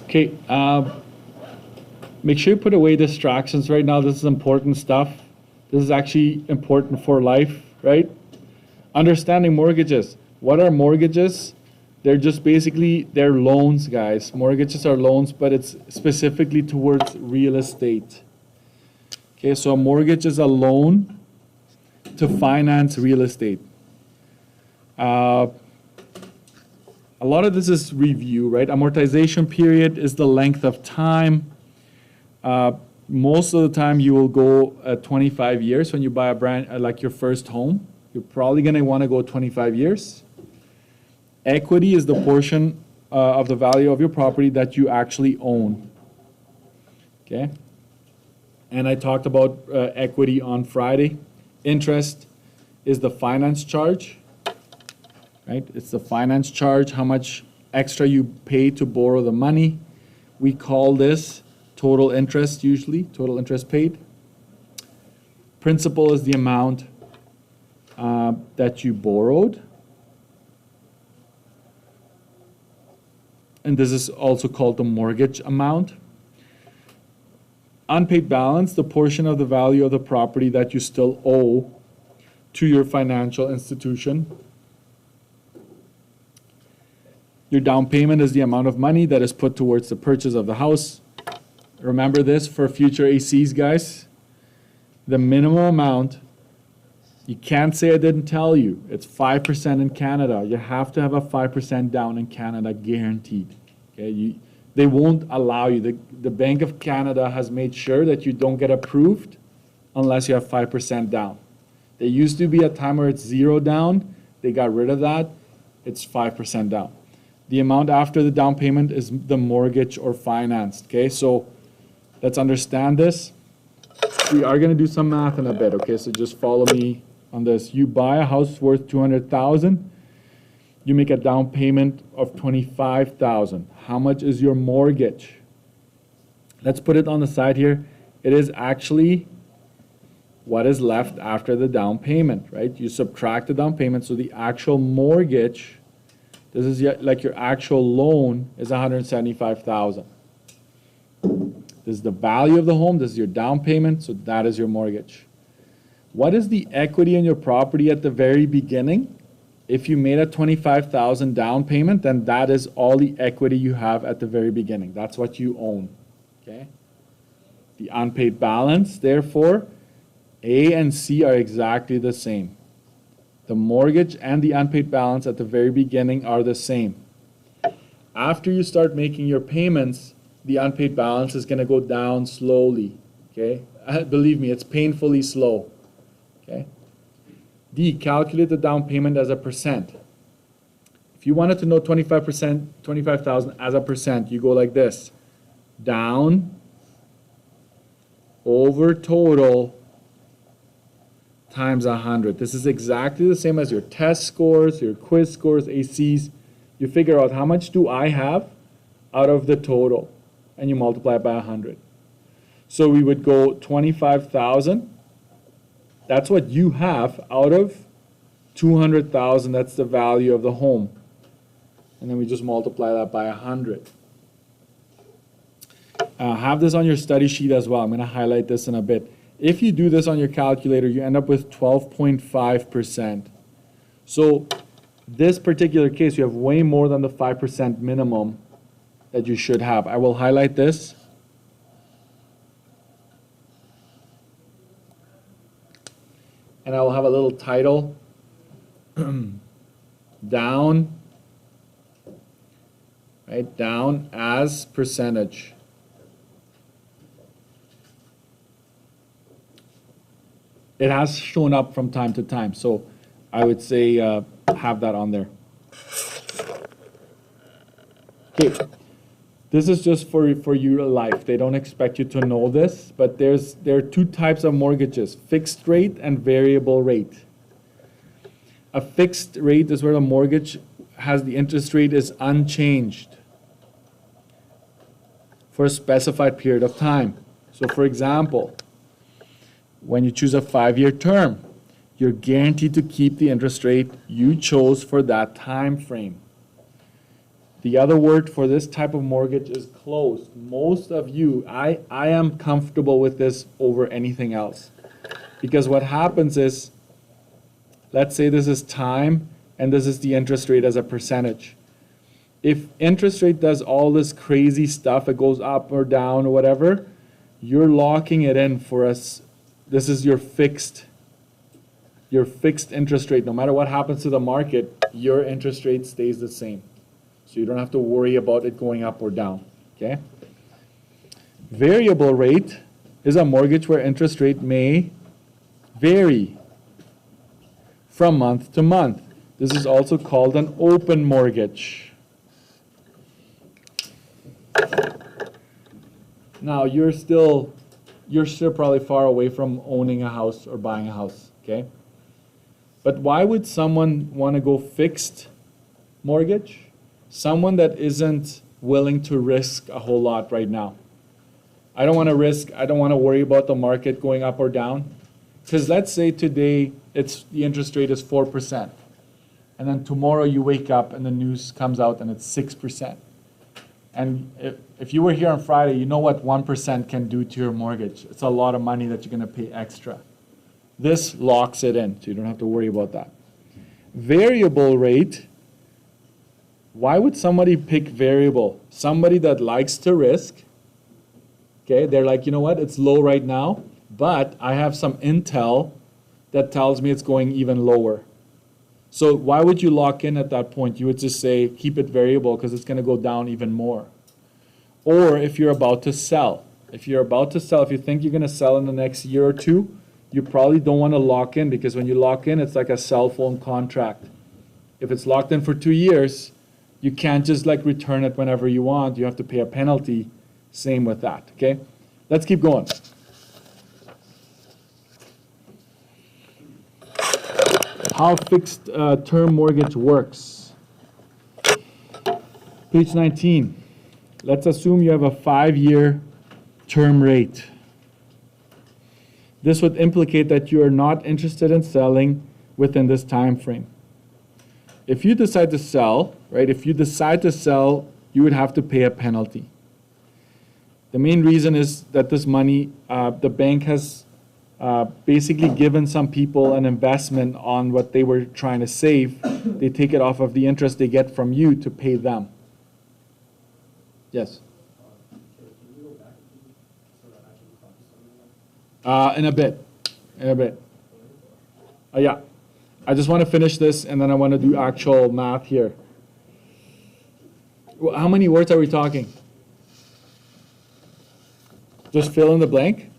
Okay, make sure you put away distractions right now. This is important stuff. This is actually important for life, right? Understanding mortgages. What are mortgages? They're just basically, they're loans, guys. Mortgages are loans, but it's specifically towards real estate. Okay, so a mortgage is a loan to finance real estate. A lot of this is review, right? Amortization period is the length of time. Most of the time you will go 25 years when you buy a brand, like your first home. You're probably going to want to go 25 years. Equity is the portion of the value of your property that you actually own. Okay? And I talked about equity on Friday. Interest is the finance charge, right? It's the finance charge, how much extra you pay to borrow the money. We call this total interest usually, total interest paid. Principal is the amount that you borrowed. And this is also called the mortgage amount. Unpaid balance, the portion of the value of the property that you still owe to your financial institution. Your down payment is the amount of money that is put towards the purchase of the house. Remember this for future ACs, guys. The minimum amount, you can't say I didn't tell you. It's 5% in Canada. You have to have a 5% down in Canada guaranteed. Okay, they won't allow you. The Bank of Canada has made sure that you don't get approved unless you have 5% down. There used to be a time where it's 0 down. They got rid of that. It's 5% down. The amount after the down payment is the mortgage or financed. Okay, so let's understand this. We are going to do some math in a bit. Okay, so just follow me on this. You buy a house worth $200,000. You make a down payment of $25,000. How much is your mortgage? Let's put it on the side here. It is actually what is left after the down payment, right? You subtract the down payment, so the actual mortgage, this is like your actual loan, is $175,000. This is the value of the home. This is your down payment, so that is your mortgage. What is the equity in your property at the very beginning? If you made a $25,000 down payment, then that is all the equity you have at the very beginning. That's what you own. Okay? The unpaid balance, therefore, A and C are exactly the same. The mortgage and the unpaid balance at the very beginning are the same. After you start making your payments, the unpaid balance is going to go down slowly. Okay? Believe me, it's painfully slow. Okay? D, calculate the down payment as a percent. If you wanted to know 25%, 25,000 as a percent, you go like this. Down over total times 100. This is exactly the same as your test scores, your quiz scores, ACs. You figure out how much do I have out of the total, and you multiply it by 100. So we would go 25,000. That's what you have out of 200,000. That's the value of the home. And then we just multiply that by 100. Have this on your study sheet as well. I'm going to highlight this in a bit. If you do this on your calculator, you end up with 12.5%. So this particular case, you have way more than the 5% minimum that you should have. I will highlight this. And I will have a little title, down, right, down as percentage. It has shown up from time to time, so I would say have that on there. Okay, this is just for your life. They don't expect you to know this, but there are two types of mortgages, fixed rate and variable rate. A fixed rate is where the mortgage has the interest rate is unchanged for a specified period of time. So for example, when you choose a 5-year term, you're guaranteed to keep the interest rate you chose for that time frame. The other word for this type of mortgage is closed. Most of you, I am comfortable with this over anything else. Because what happens is, let's say this is time and this is the interest rate as a percentage. If interest rate does all this crazy stuff, it goes up or down or whatever, you're locking it in for us. This is your fixed interest rate. No matter what happens to the market, your interest rate stays the same. So you don't have to worry about it going up or down, okay? Variable rate is a mortgage where interest rate may vary from month to month. This is also called an open mortgage. Now, you're still probably far away from owning a house or buying a house, okay? But why would someone want to go fixed mortgage? Someone that isn't willing to risk a whole lot right now. I don't want to risk, I don't want to worry about the market going up or down. Because let's say today the interest rate is 4%. And then tomorrow you wake up and the news comes out and it's 6%. And if you were here on Friday, you know what 1% can do to your mortgage. It's a lot of money that you're going to pay extra. This locks it in, so you don't have to worry about that. Variable rate. Why would somebody pick variable? Somebody that likes to risk. Okay, they're like, you know what, it's low right now, but I have some intel that tells me it's going even lower. So why would you lock in at that point? You would just say, keep it variable because it's going to go down even more. Or if you're about to sell. If you think you're going to sell in the next year or two, you probably don't want to lock in, because when you lock in, it's like a cell phone contract. If it's locked in for 2 years, you can't just like return it whenever you want. You have to pay a penalty. Same with that, okay? Let's keep going. How fixed term mortgage works. Page 19. Let's assume you have a 5-year term rate. This would implicate that you are not interested in selling within this time frame. If you decide to sell, right, you would have to pay a penalty. The main reason is that this money, the bank has basically given some people an investment on what they were trying to save. They take it off of the interest they get from you to pay them. Yes? In a bit. Yeah. I just want to finish this and then I want to do actual math here. Well, how many words are we talking? Just fill in the blank?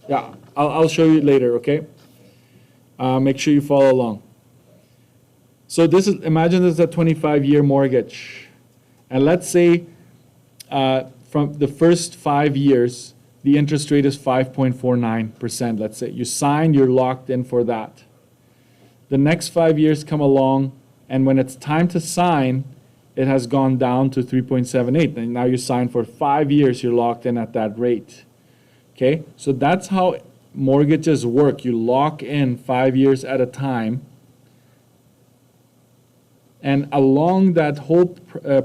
Yeah, I'll show you later, okay? Make sure you follow along. So imagine this is a 25-year mortgage. And let's say from the first 5 years, the interest rate is 5.49%, let's say. You sign, you're locked in for that. The next 5 years come along, and when it's time to sign, it has gone down to 3.78. And now you sign for 5 years, you're locked in at that rate. Okay, so that's how mortgages work. You lock in 5 years at a time. And along that whole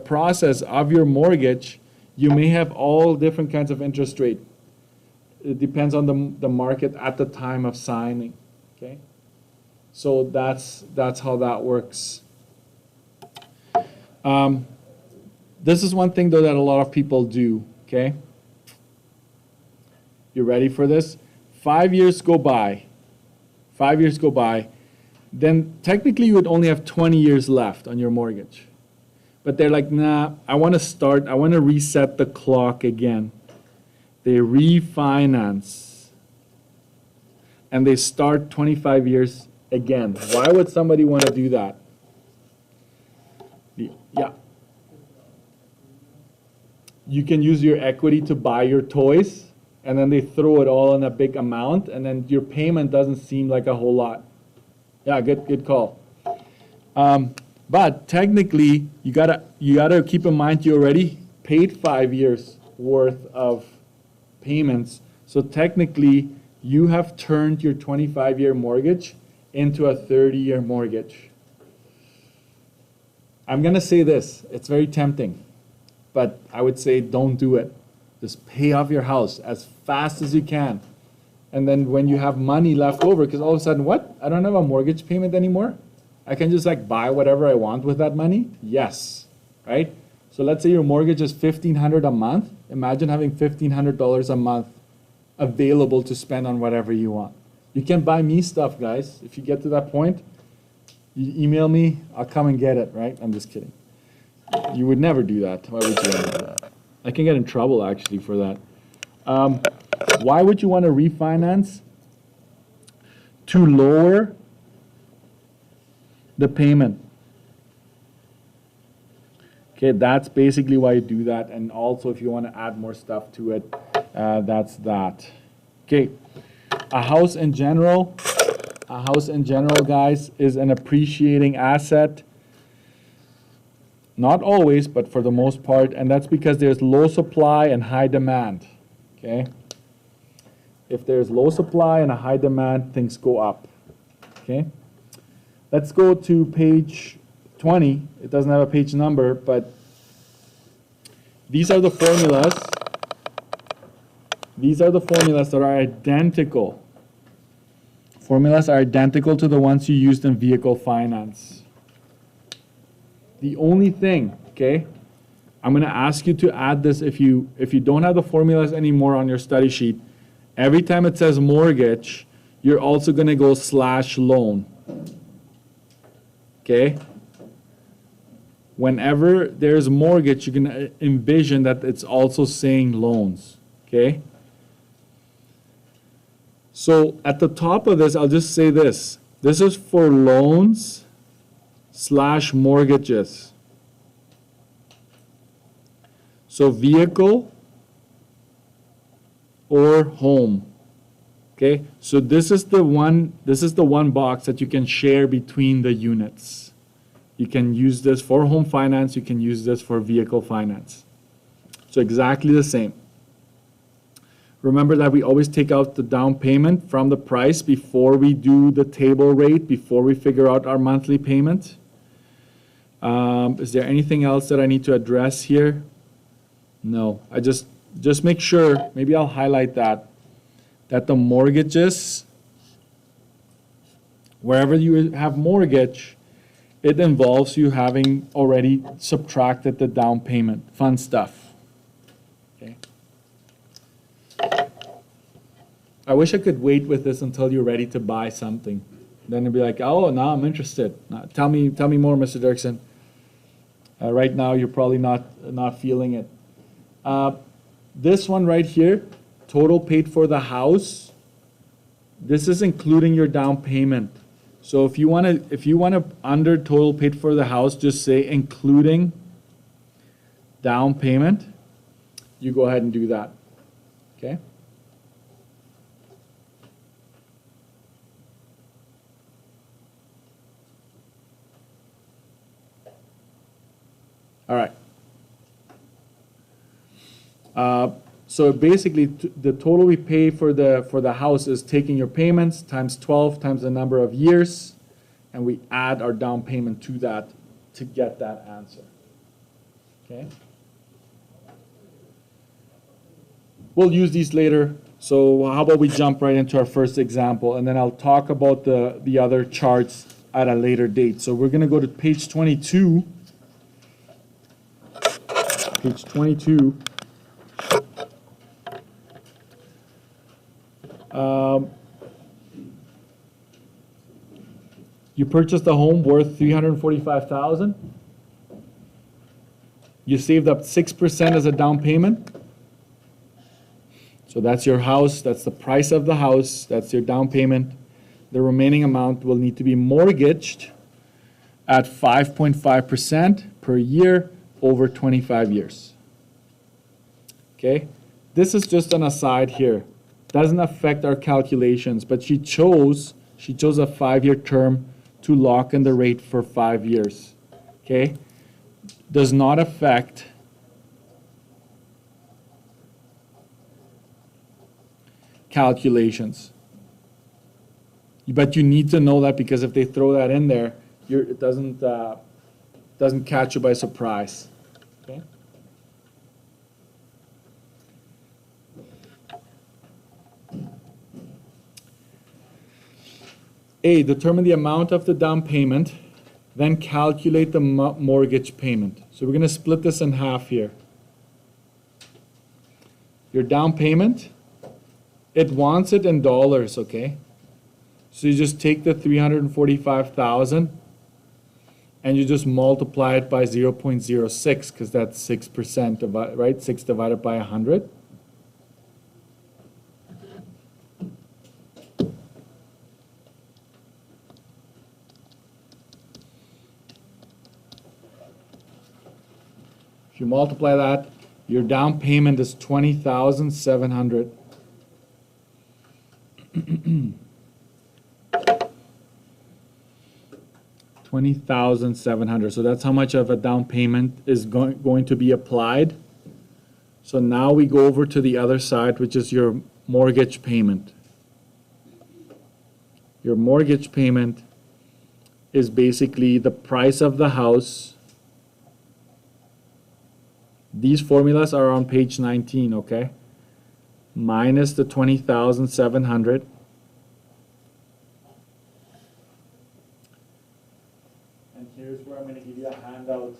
process of your mortgage, you may have all different kinds of interest rate. It depends on the market at the time of signing. Okay, so that's how that works. This is one thing though that a lot of people do. Okay, you ready for this? 5 years go by. 5 years go by. Then technically you would only have 20 years left on your mortgage. But they're like, nah, I want to reset the clock again. They refinance. And they start 25 years again. Why would somebody want to do that? Yeah. You can use your equity to buy your toys, and then they throw it all in a big amount, and then your payment doesn't seem like a whole lot. Yeah, good call. But technically, you gotta keep in mind you already paid 5 years worth of payments. So technically, you have turned your 25-year mortgage into a 30-year mortgage. I'm gonna say this, it's very tempting. but I would say don't do it. Just pay off your house as fast as you can. And then when you have money left over, because all of a sudden, what? I don't have a mortgage payment anymore? I can just like buy whatever I want with that money? Yes, right? So let's say your mortgage is $1,500 a month. Imagine having $1,500 a month available to spend on whatever you want. You can buy me stuff, guys. If you get to that point, you email me, I'll come and get it, right? I'm just kidding. You would never do that. Why would you want to do that? I can get in trouble, actually, for that. Why would you want to refinance? To lower the payment. Okay, that's basically why you do that. And also, if you want to add more stuff to it, that's that. Okay, a house in general, guys, is an appreciating asset. Not always, but for the most part, and that's because there's low supply and high demand, okay? If there's low supply and a high demand, things go up, okay? Let's go to page 20. It doesn't have a page number, but these are the formulas. These are the formulas that are identical. Formulas are identical to the ones you used in vehicle finance. The only thing, okay, I'm going to ask you to add this if you don't have the formulas anymore on your study sheet. Every time it says mortgage, you're also going to go /loan. Okay? Whenever there's mortgage, you're going to envision that it's also saying loans. Okay? So at the top of this, I'll just say this. This is for loans / mortgages. So vehicle or home. Okay, so this is the one box that you can share between the units. You can use this for home finance, you can use this for vehicle finance. So exactly the same. Remember that we always take out the down payment from the price before we do the table rate, before we figure out our monthly payment. Is there anything else that I need to address here? No, I just make sure, maybe I'll highlight that the mortgages, wherever you have mortgage, it involves you having already subtracted the down payment, fun stuff. Okay. I wish I could wait with this until you're ready to buy something. Then it'd be like, oh, now I'm interested. Tell me more, Mr. Dirksen. Right now, you're probably not feeling it. This one right here, total paid for the house. This is including your down payment. So if you want to under total paid for the house, just say including down payment. You go ahead and do that. Okay. All right. So basically, the total we pay for the house is taking your payments times 12 times the number of years, and we add our down payment to that to get that answer. Okay. We'll use these later. So how about we jump right into our first example, and then I'll talk about the other charts at a later date. So we're going to go to page 22. Page 22. You purchased a home worth $345,000. You saved up 6% as a down payment. So that's your house. That's the price of the house. That's your down payment. The remaining amount will need to be mortgaged at 5.5% per year over 25 years. Okay? This is just an aside here. Doesn't affect our calculations, but she chose a 5-year term to lock in the rate for 5 years. Okay? Does not affect calculations. But you need to know that, because if they throw that in there, it doesn't catch you by surprise. Okay? A, determine the amount of the down payment, then calculate the mortgage payment. So we're going to split this in half here. Your down payment, it wants it in dollars, okay? So you just take the 345,000 and you just multiply it by 0.06 because that's 6%, right? 6 divided by 100. If you multiply that, your down payment is 20,700. $20,700. So that's how much of a down payment is going to be applied. So now we go over to the other side, which is your mortgage payment. Your mortgage payment is basically the price of the house. These formulas are on page 19, okay? Minus the 20,700. And here's where I'm going to give you a handout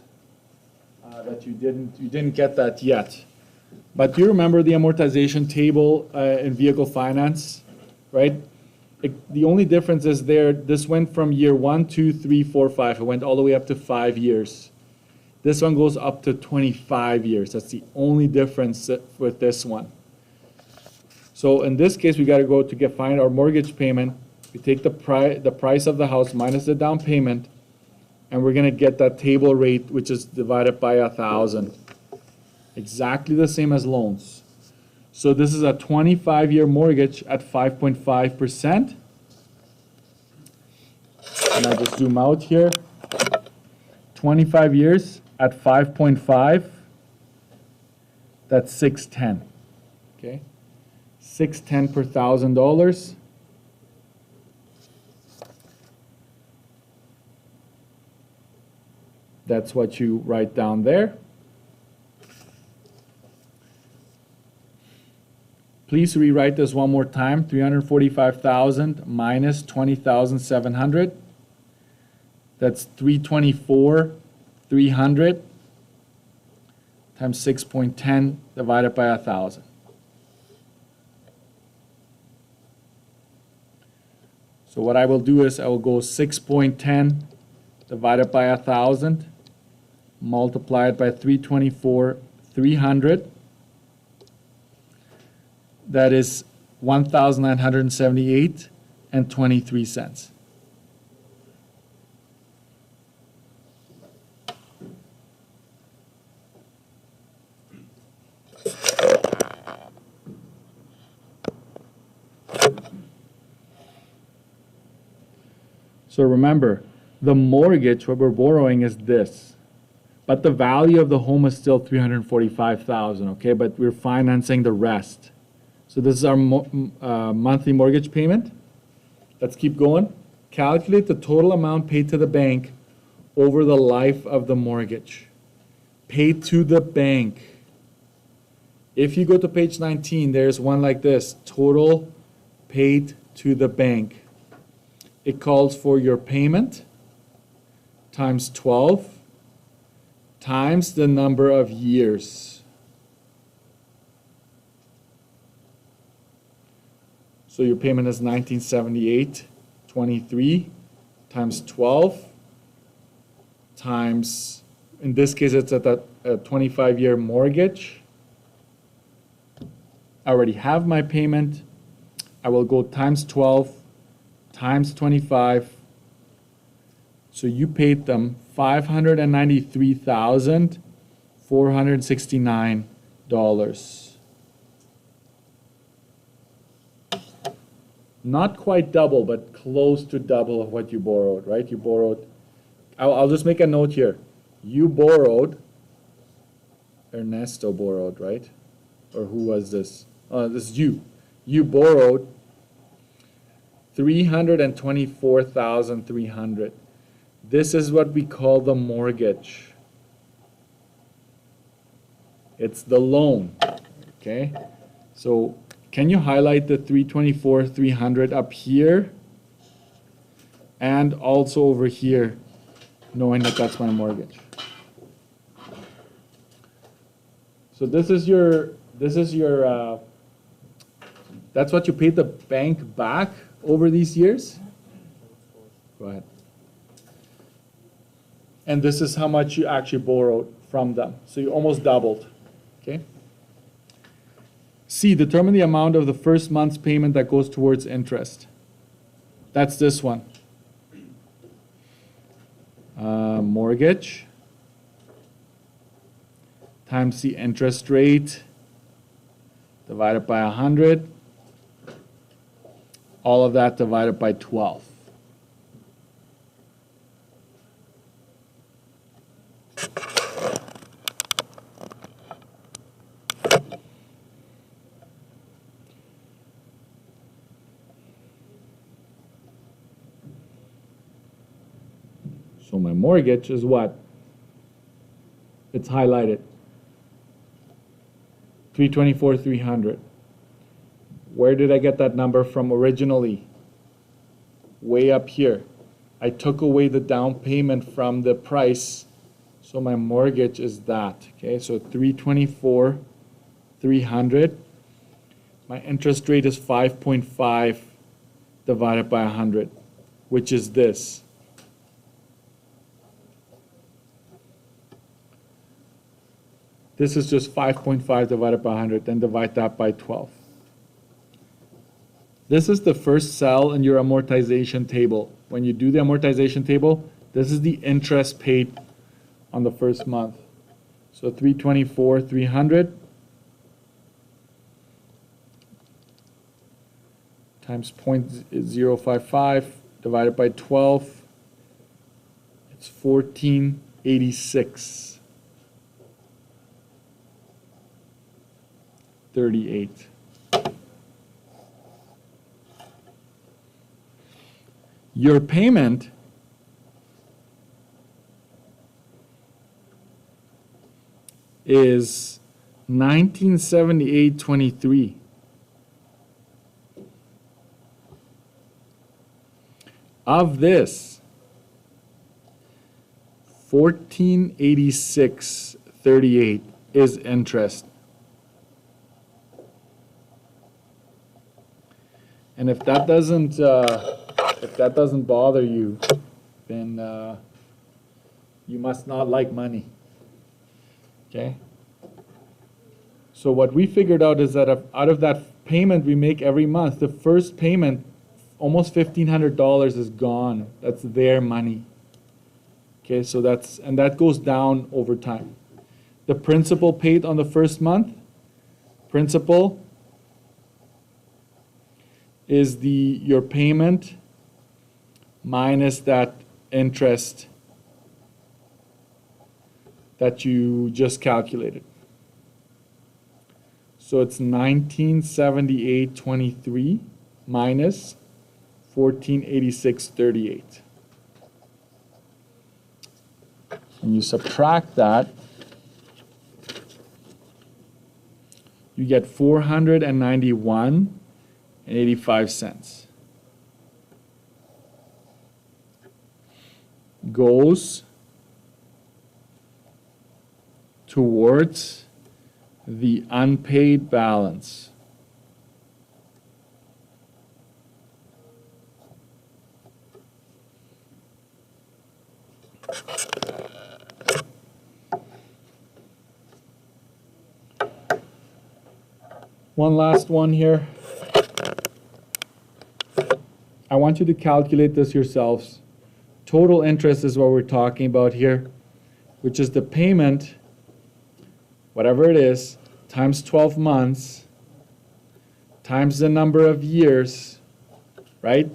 that you didn't get that yet. But do you remember the amortization table in vehicle finance, right? The only difference is this went from year 1, 2, 3, 4, 5. It went all the way up to 5 years. This one goes up to 25 years. That's the only difference with this one. So in this case, we got to go to find our mortgage payment. We take the price of the house minus the down payment, and we're going to get that table rate, which is divided by 1,000. Exactly the same as loans. So this is a 25-year mortgage at 5.5%. And I just zoom out here. 25 years at 5.5. That's 610. Okay, 610 per $1,000. That's what you write down there. Please rewrite this one more time. 345,000 minus 20,700. That's 324,300 times 6.10 divided by 1,000. So what I will do is I will go 6.10 divided by 1,000, multiply it by 324,300. That is 1,978 and 23 cents. So remember, the mortgage, what we're borrowing is this, but the value of the home is still $345,000, okay? But we're financing the rest. So this is our monthly mortgage payment. Let's keep going. Calculate the total amount paid to the bank over the life of the mortgage. Paid to the bank. If you go to page 19, there's one like this, total paid to the bank. It calls for your payment times 12 times the number of years. So your payment is 1978.23 times 12 times, in this case it's at a 25-year mortgage. I already have my payment. I will go times 12 times 25. So you paid them $593,469. Not quite double, but close to double of what you borrowed, right? You borrowed, I'll just make a note here. You borrowed, Ernesto borrowed, right? Or who was this? This is you. You borrowed $324,300. This is what we call the mortgage. It's the loan, okay? So can you highlight the $324,300 up here? and also over here, knowing that that's my mortgage. So this is your, that's what you paid the bank back over these years? Go ahead. And this is how much you actually borrowed from them. So you almost doubled, okay? C, determine the amount of the first month's payment that goes towards interest. That's this one. Mortgage times the interest rate divided by 100. All of that divided by 12. So my mortgage is what? It's highlighted. 324,300. Where did I get that number from originally? Way up here. I took away the down payment from the price, so my mortgage is that. Okay, so 324,300. My interest rate is 5.5 divided by 100, which is this. This is just 5.5 divided by 100, then divide that by 12. This is the first cell in your amortization table. When you do the amortization table, this is the interest paid on the first month. So 324,300 times 0.055 divided by 12, it's 1486. 38. Your payment is 1978.23. Of this, 1486.38 is interest. And if that doesn't bother you, then you must not like money. Okay? So what we figured out is that out of that payment we make every month, the first payment, almost $1,500 is gone. That's their money. Okay, so that goes down over time. The principal paid on the first month, principal is your payment minus that interest that you just calculated. So it's 1978.23 minus 1486.38. And you subtract that, you get 491.85 goes towards the unpaid balance. One last one here. I want you to calculate this yourselves. Total interest is what we're talking about here, which is the payment, whatever it is, times 12 months, times the number of years, right?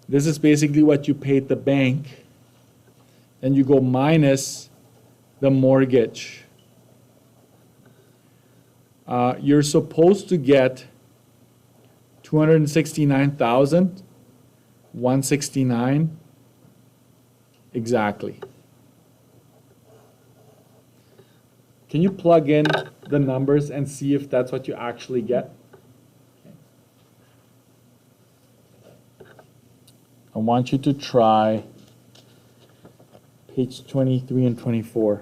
This is basically what you paid the bank. Then you go minus the mortgage. You're supposed to get $269,169 exactly. Can you plug in the numbers and see if that's what you actually get? I want you to try page 23 and 24.